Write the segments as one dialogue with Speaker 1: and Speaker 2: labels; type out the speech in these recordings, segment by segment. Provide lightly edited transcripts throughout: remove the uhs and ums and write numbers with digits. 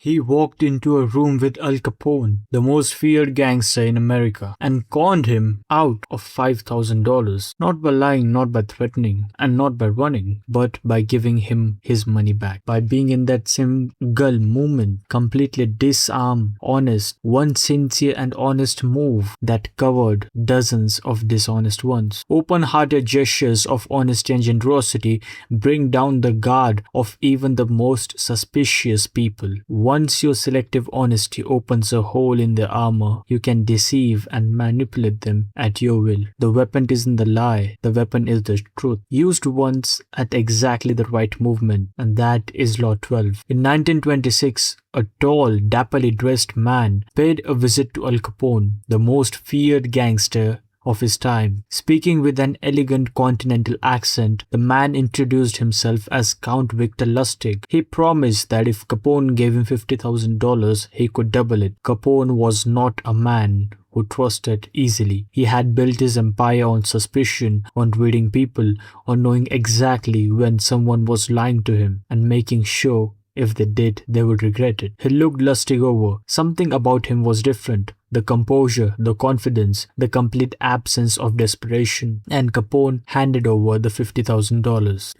Speaker 1: He walked into a room with Al Capone, the most feared gangster in America, and conned him out of $5,000, not by lying, not by threatening, and not by running, but by giving him his money back. By being in that single moment, completely disarmed, honest, one sincere and honest move that covered dozens of dishonest ones. Open-hearted gestures of honesty and generosity bring down the guard of even the most suspicious people. Once your selective honesty opens a hole in their armor, you can deceive and manipulate them at your will. The weapon isn't the lie, the weapon is the truth, used once at exactly the right movement, and that is Law 12. In 1926, a tall, dapperly dressed man paid a visit to Al Capone, the most feared gangster of his time. Speaking with an elegant continental accent, the man introduced himself as Count Victor Lustig. He promised that if Capone gave him $50,000, he could double it. Capone was not a man who trusted easily. He had built his empire on suspicion, on reading people, on knowing exactly when someone was lying to him, and making sure if they did, they would regret it. He looked Lustig over. Something about him was different. The composure, the confidence, the complete absence of desperation, and Capone handed over the $50,000.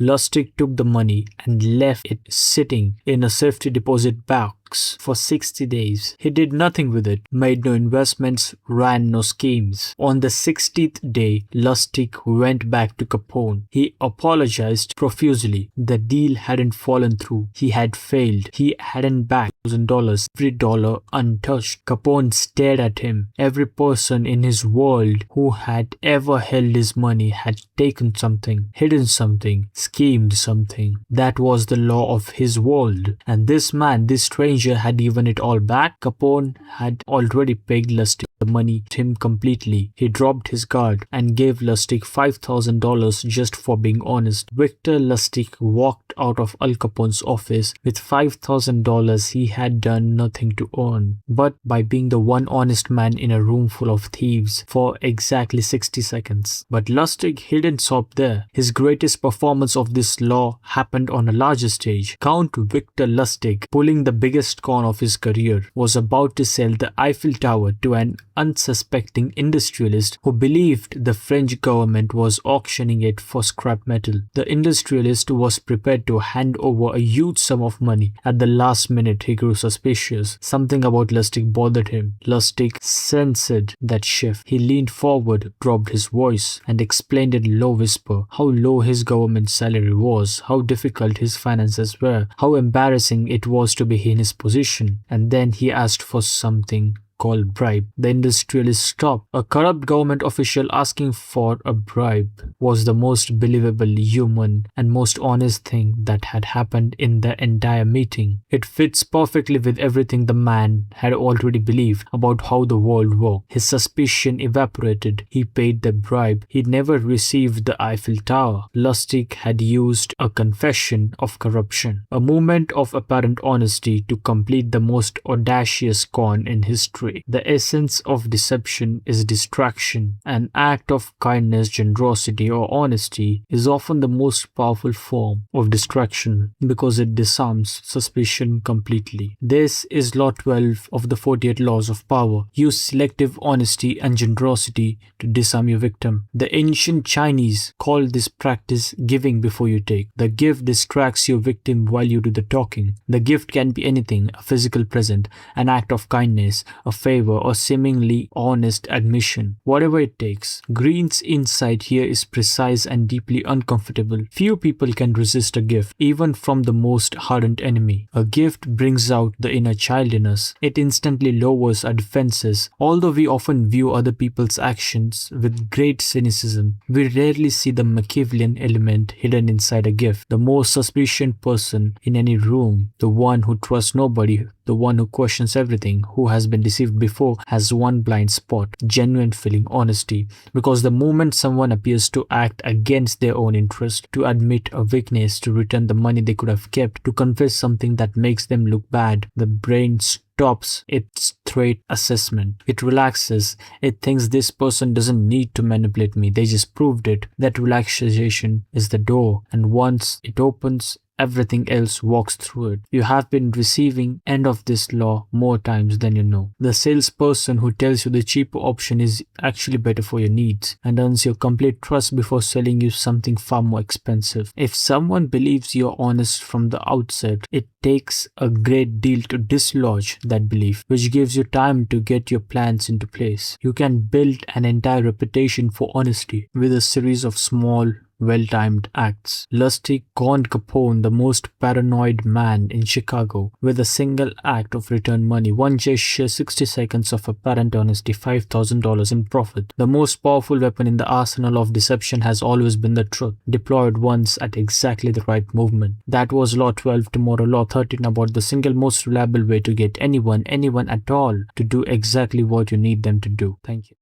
Speaker 1: Lustig took the money and left it sitting in a safety deposit box for 60 days. He did nothing with it, made no investments, ran no schemes. On the 60th day, Lustig went back to Capone. He apologized profusely. The deal hadn't fallen through. He had failed. He hadn't backed $1,000, every dollar untouched. Capone stared at him. Every person in his world who had ever held his money had taken something, hidden something, schemed something. That was the law of his world. And this man, this stranger, had given it all back. Capone had already paid Lustig the money to him completely. He dropped his guard and gave Lustig $5,000 just for being honest. Victor Lustig walked out of Al Capone's office with $5,000 he had done nothing to earn, but by being the one honest man in a room full of thieves for exactly 60 seconds. But Lustig didn't stop there. His greatest performance of this law happened on a larger stage. Count Victor Lustig, pulling the biggest con of his career, was about to sell the Eiffel Tower to an unsuspecting industrialist who believed the French government was auctioning it for scrap metal. The industrialist was prepared to hand over a huge sum of money. At the last minute, he grew suspicious. Something about Lustig bothered him. Lustig sensed that shift. He leaned forward, dropped his voice, and explained in a low whisper how low his government salary was, how difficult his finances were, how embarrassing it was to be in his position. And then he asked for something called bribe. The industrialist stopped. A corrupt government official asking for a bribe was the most believable, human, and most honest thing that had happened in the entire meeting. It fits perfectly with everything the man had already believed about how the world worked. His suspicion evaporated. He paid the bribe. He never received the Eiffel Tower. Lustig had used a confession of corruption, a moment of apparent honesty to complete the most audacious con in history. The essence of deception is distraction. An act of kindness, generosity, or honesty is often the most powerful form of distraction because it disarms suspicion completely. This is Law 12 of the 48 Laws of Power. Use selective honesty and generosity to disarm your victim. The ancient Chinese called this practice giving before you take. The gift distracts your victim while you do the talking. The gift can be anything: a physical present, an act of kindness, a favor, or seemingly honest admission. Whatever it takes. Green's insight here is precise and deeply uncomfortable. Few people can resist a gift, even from the most hardened enemy. A gift brings out the inner child in us. It instantly lowers our defenses. Although we often view other people's actions with great cynicism, we rarely see the Machiavellian element hidden inside a gift. The most suspicious person in any room, the one who trusts nobody, the one who questions everything, who has been deceived before, has one blind spot: genuine feeling, honesty. Because the moment someone appears to act against their own interest, to admit a weakness, to return the money they could have kept, to confess something that makes them look bad, the brain stops its threat assessment. It relaxes. It thinks this person doesn't need to manipulate me. They just proved it. That relaxation is the door, and once it opens, everything else walks through it. You have been receiving end of this law more times than you know. The salesperson who tells you the cheaper option is actually better for your needs and earns your complete trust before selling you something far more expensive. If someone believes you're honest from the outset, it takes a great deal to dislodge that belief, which gives you time to get your plans into place. You can build an entire reputation for honesty with a series of small, well-timed acts. Lusty Con Capone, the most paranoid man in Chicago, with a single act of return money, one gesture, 60 seconds of apparent honesty, $5,000 in profit. The most powerful weapon in the arsenal of deception has always been the truth, deployed once at exactly the right movement. That was Law 12, tomorrow Law 13, about the single most reliable way to get anyone at all, to do exactly what you need them to do. Thank you.